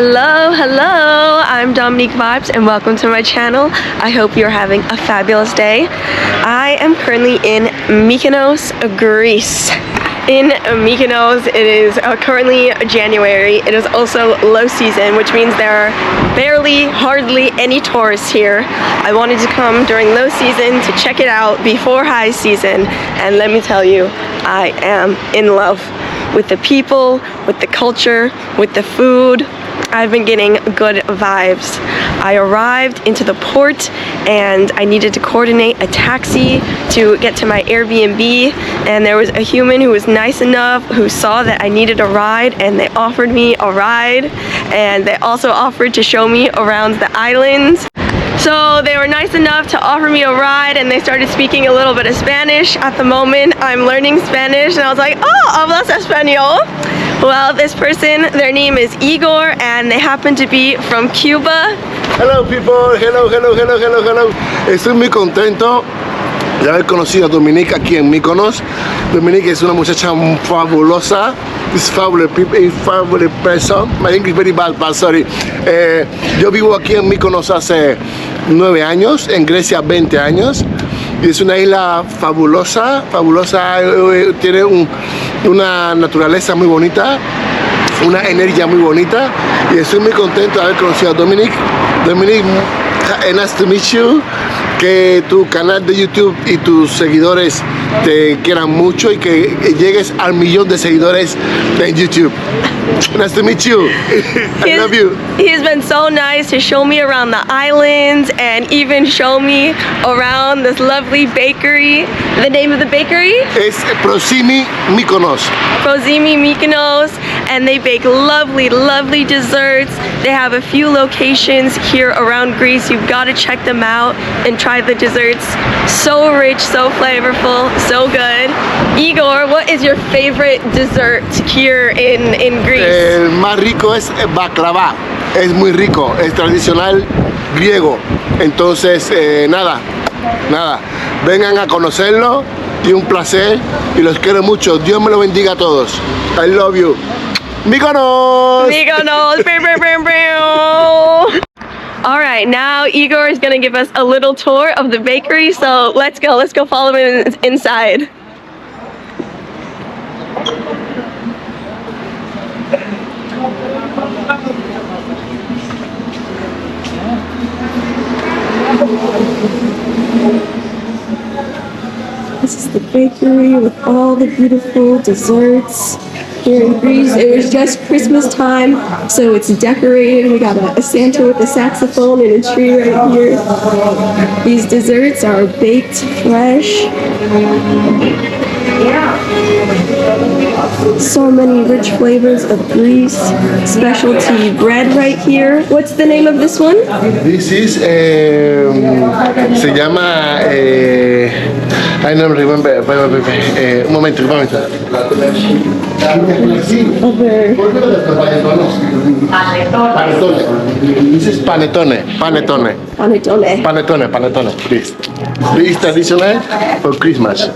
Hello, hello, I'm Dominique Vibez and welcome to my channel. I hope you're having a fabulous day. I am currently in Mykonos, Greece. In Mykonos, it is currently January. It is also low season, which means there are hardly any tourists here. I wanted to come during low season to check it out before high season, and let me tell you, I am in love with the people, with the culture, with the food. I've been getting good vibes. I arrived into the port and I needed to coordinate a taxi to get to my Airbnb, and there was a human who was nice enough who saw that I needed a ride, and they offered me a ride, and they also offered to show me around the islands. So they were nice enough to offer me a ride, and they started speaking a little bit of Spanish. At the moment, I'm learning Spanish, and I was like, oh, hablas español? Well, this person, their name is Igor, and they happen to be from Cuba. Hello people, hello. Estoy muy contento de haber conocido a Dominique aquí en Mykonos. Dominique es una muchacha fabulosa. This fabulous person. My English very bad, but sorry. Yo vivo aquí en Mykonos hace 9 años, en Grecia 20 años. Y es una isla fabulosa, tiene una naturaleza muy bonita, una energía muy bonita, y estoy muy contento de haber conocido a Dominique. Dominique, nice to meet you. Que tu canal de YouTube y tus seguidores te quieran mucho y que llegues al 1,000,000 de seguidores en YouTube. Nice to meet you. I love you. He's been so nice to show me around the islands and even show me around this lovely bakery. The name of the bakery? Es Prozymi Mykonos. Prozymi Mykonos, and they bake lovely desserts. They have a few locations here around Greece. You've got to check them out and try the desserts. So rich, so flavorful, so good. Igor, what is your favorite dessert here in Greece? El más rico es baklava. Es muy rico, es tradicional griego. Entonces, nada. Vengan a conocerlo y un placer y los quiero mucho. Dios me lo bendiga a todos. I love you. Mykonos! Mykonos! All right, now Igor is going to give us a little tour of the bakery, so let's go follow him inside. This is the bakery with all the beautiful desserts. Here in Greece, it was just Christmas time, so it's decorated. We got a Santa with a saxophone and a tree right here. These desserts are baked fresh. So many rich flavors of Greece. Specialty bread right here. What's the name of this one? This is, se llama, I don't remember, un momento. This is panettone, please. This is traditional for Christmas.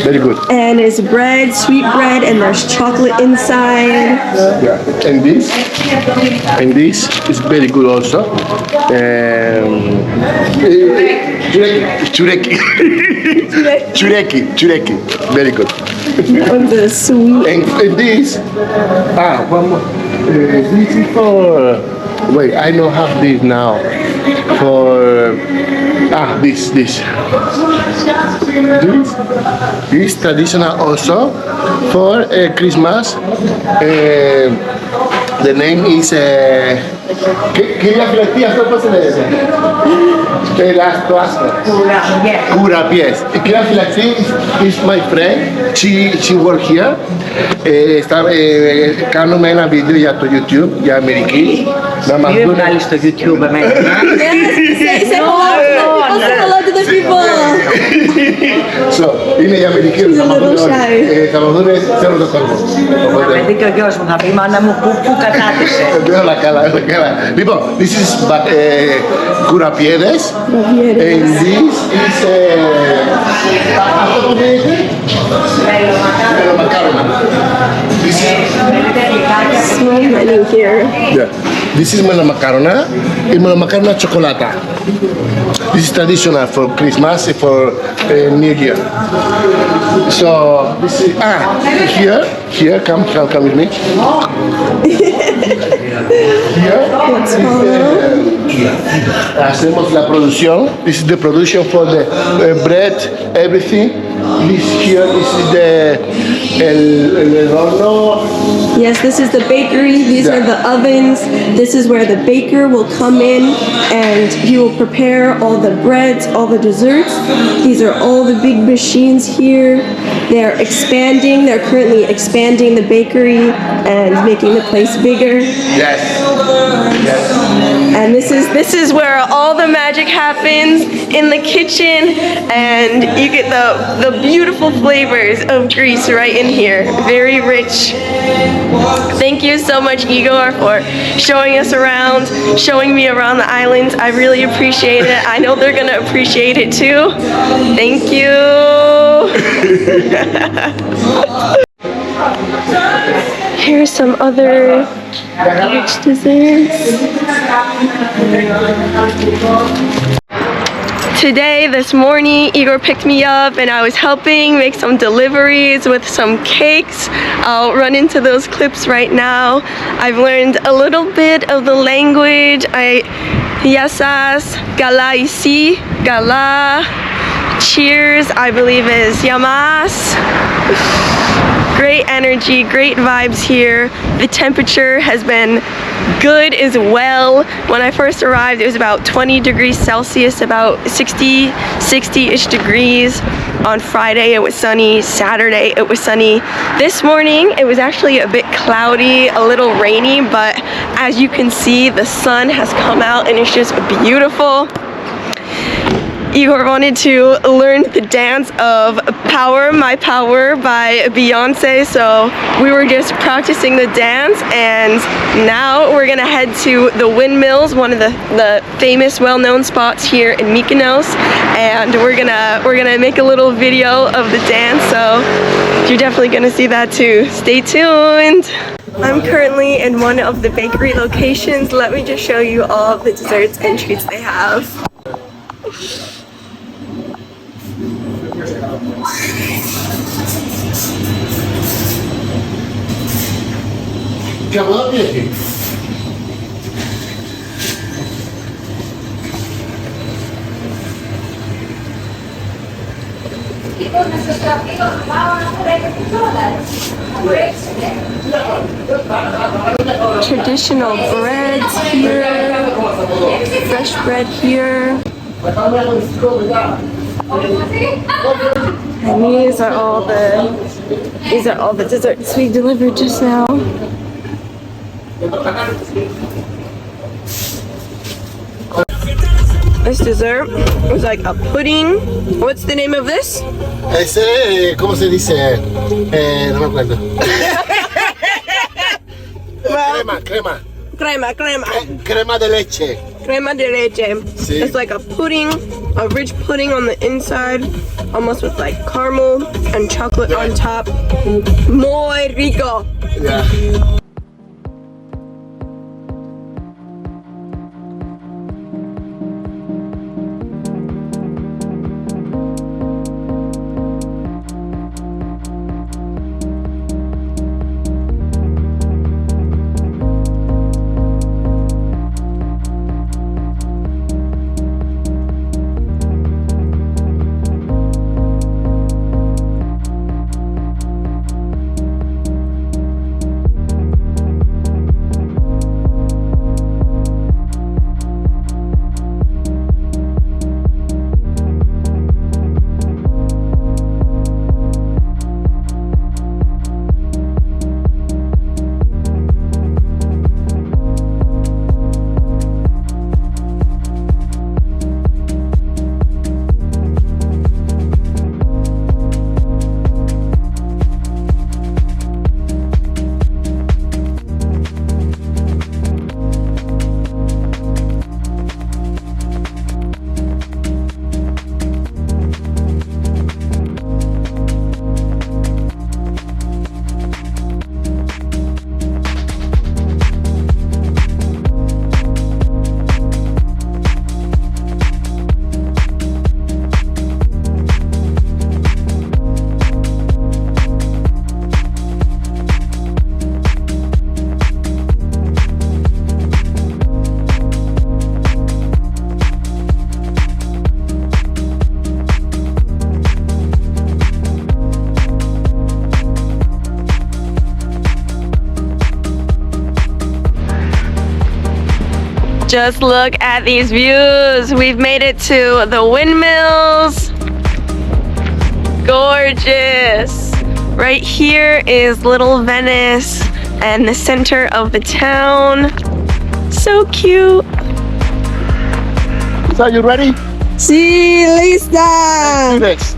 Very good. And it's bread, sweet bread, and there's chocolate inside. Yeah. And this is very good also. Chureki, very good. On the sweet. And this, one more. This is for. Wait, I don't have this now. For this. This traditional also for Christmas. The name is. Curapies. Is my friend. She work here. Κάνουμε ένα βίντεο για το YouTube, για Αμερική. Να μας δουν στο YouTube εμένα. Say hello to the people. So, είναι η Αμερική. Θα μας δουν σε όλο τον κόσμο. Δηλαδή και ο γιος μου θα πει, μάνα μου, πού κατάτησε. Όλα καλά. Λοιπόν, this is Curapies. And this is αυτό που λέγεται Μακάρονα. So many here. Yeah. This is melamacarona and melamacarona chocolata. This is traditional for Christmas and for New Year. So this is here come with me. Here hacemos la producción. This is the production for the bread, everything. This here, this is el horno. Yes, this is the bakery. These are the ovens. This is where the baker will come in and he will prepare all the breads, all the desserts. These are all the big machines here. They're expanding. They're currently expanding the bakery and making the place bigger. Yes. Yes. And this is where all the magic happens in the kitchen, and you get the beautiful flavors of Greece right in here. Very rich. Thank you so much, Igor, for showing us around, showing me around the islands. I really appreciate it. I know they're gonna appreciate it too. Thank you. Here's some other rich desserts. Today, this morning, Igor picked me up and I was helping make some deliveries with some cakes. I'll run into those clips right now. I've learned a little bit of the language. Yasas, gala isi, gala, cheers, I believe is yamas. Great energy, great vibes here. The temperature has been good as well. When I first arrived, it was about 20 degrees Celsius, about 60-ish degrees. On Friday, it was sunny. Saturday, it was sunny. This morning, it was actually a bit cloudy, a little rainy, but as you can see, the sun has come out and it's just beautiful. Igor wanted to learn the dance of Power, My Power by Beyonce, so we were just practicing the dance, and now we're gonna head to the windmills, one of the famous, well-known spots here in Mykonos, and we're gonna make a little video of the dance, so you're definitely gonna see that too. Stay tuned. I'm currently in one of the bakery locations. Let me just show you all of the desserts and treats they have. Traditional breads here, fresh bread here. And these are all the desserts we delivered just now. This dessert was like a pudding. What's the name of this? Ese, ¿cómo se dice? No me acuerdo. Crema de leche. Crema de leche. Sí. It's like a pudding, a rich pudding on the inside, almost with like caramel and chocolate on top. Muy rico. Yeah. Just look at these views. We've made it to the windmills. Gorgeous. Right here is Little Venice and the center of the town. So cute. So you ready? Sí, lista. Next.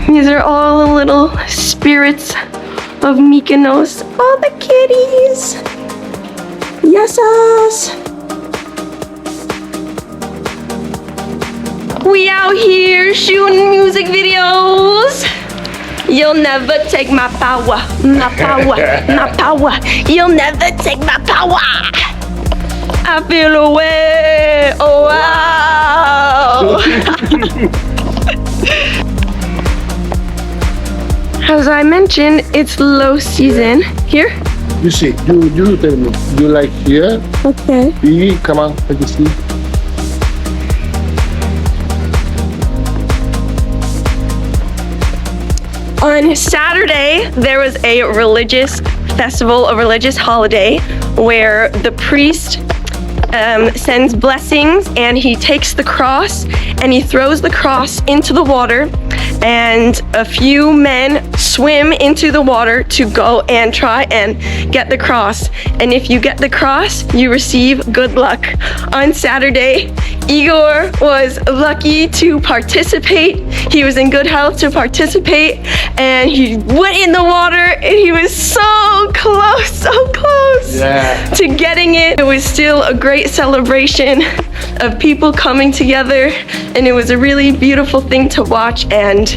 These are all the little spirits of Mykonos. All the kitties. Yes. We out here shooting music videos. You'll never take my power, my power, my power. You'll never take my power. I feel away. Oh wow. As I mentioned, it's low season here. You see, you tell me. You like here? Okay. Come on, let me see. On Saturday, there was a religious festival, a religious holiday, where the priest sends blessings and he takes the cross and he throws the cross into the water, and a few men swim into the water to go and try and get the cross. And if you get the cross, you receive good luck. On Saturday, Igor was lucky to participate. He was in good health to participate, and he went in the water and he was so close to getting it. It was still a great celebration of people coming together, and it was a really beautiful thing to watch and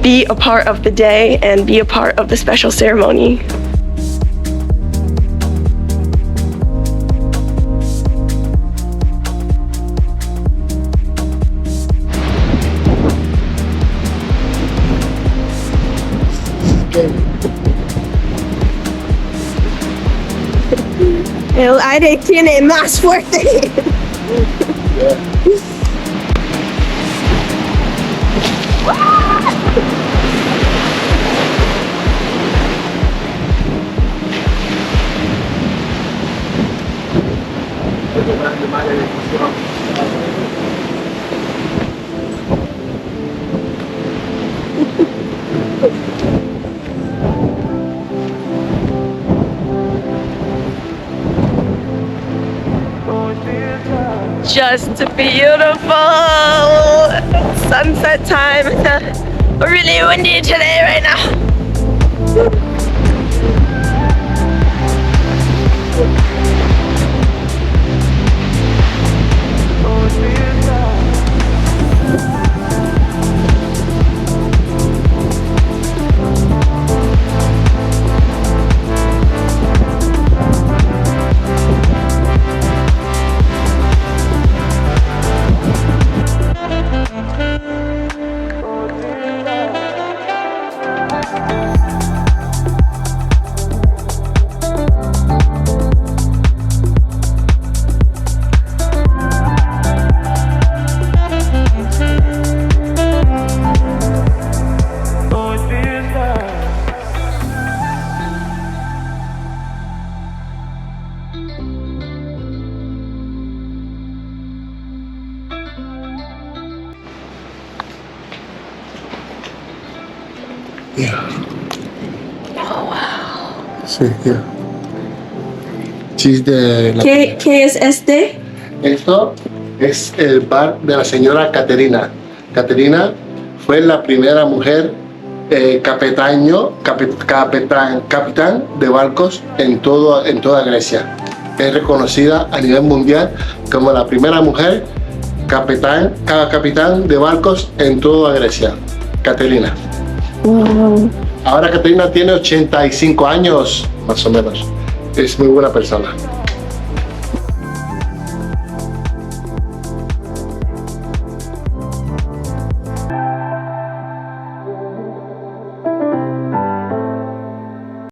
be a part of the day and be a part of the special ceremony. El aire tiene más fuerte. Just beautiful sunset time. It's really windy today right now. Oh, wow. Sí, yeah. Chis de la... ¿Qué es este? Esto es el bar de la señora Caterina. Caterina fue la primera mujer capitán de barcos en toda Grecia. Es reconocida a nivel mundial como la primera mujer capitán de barcos en toda Grecia. Caterina. Wow. Ahora Caterina tiene 85 años, más o menos. Es muy buena persona.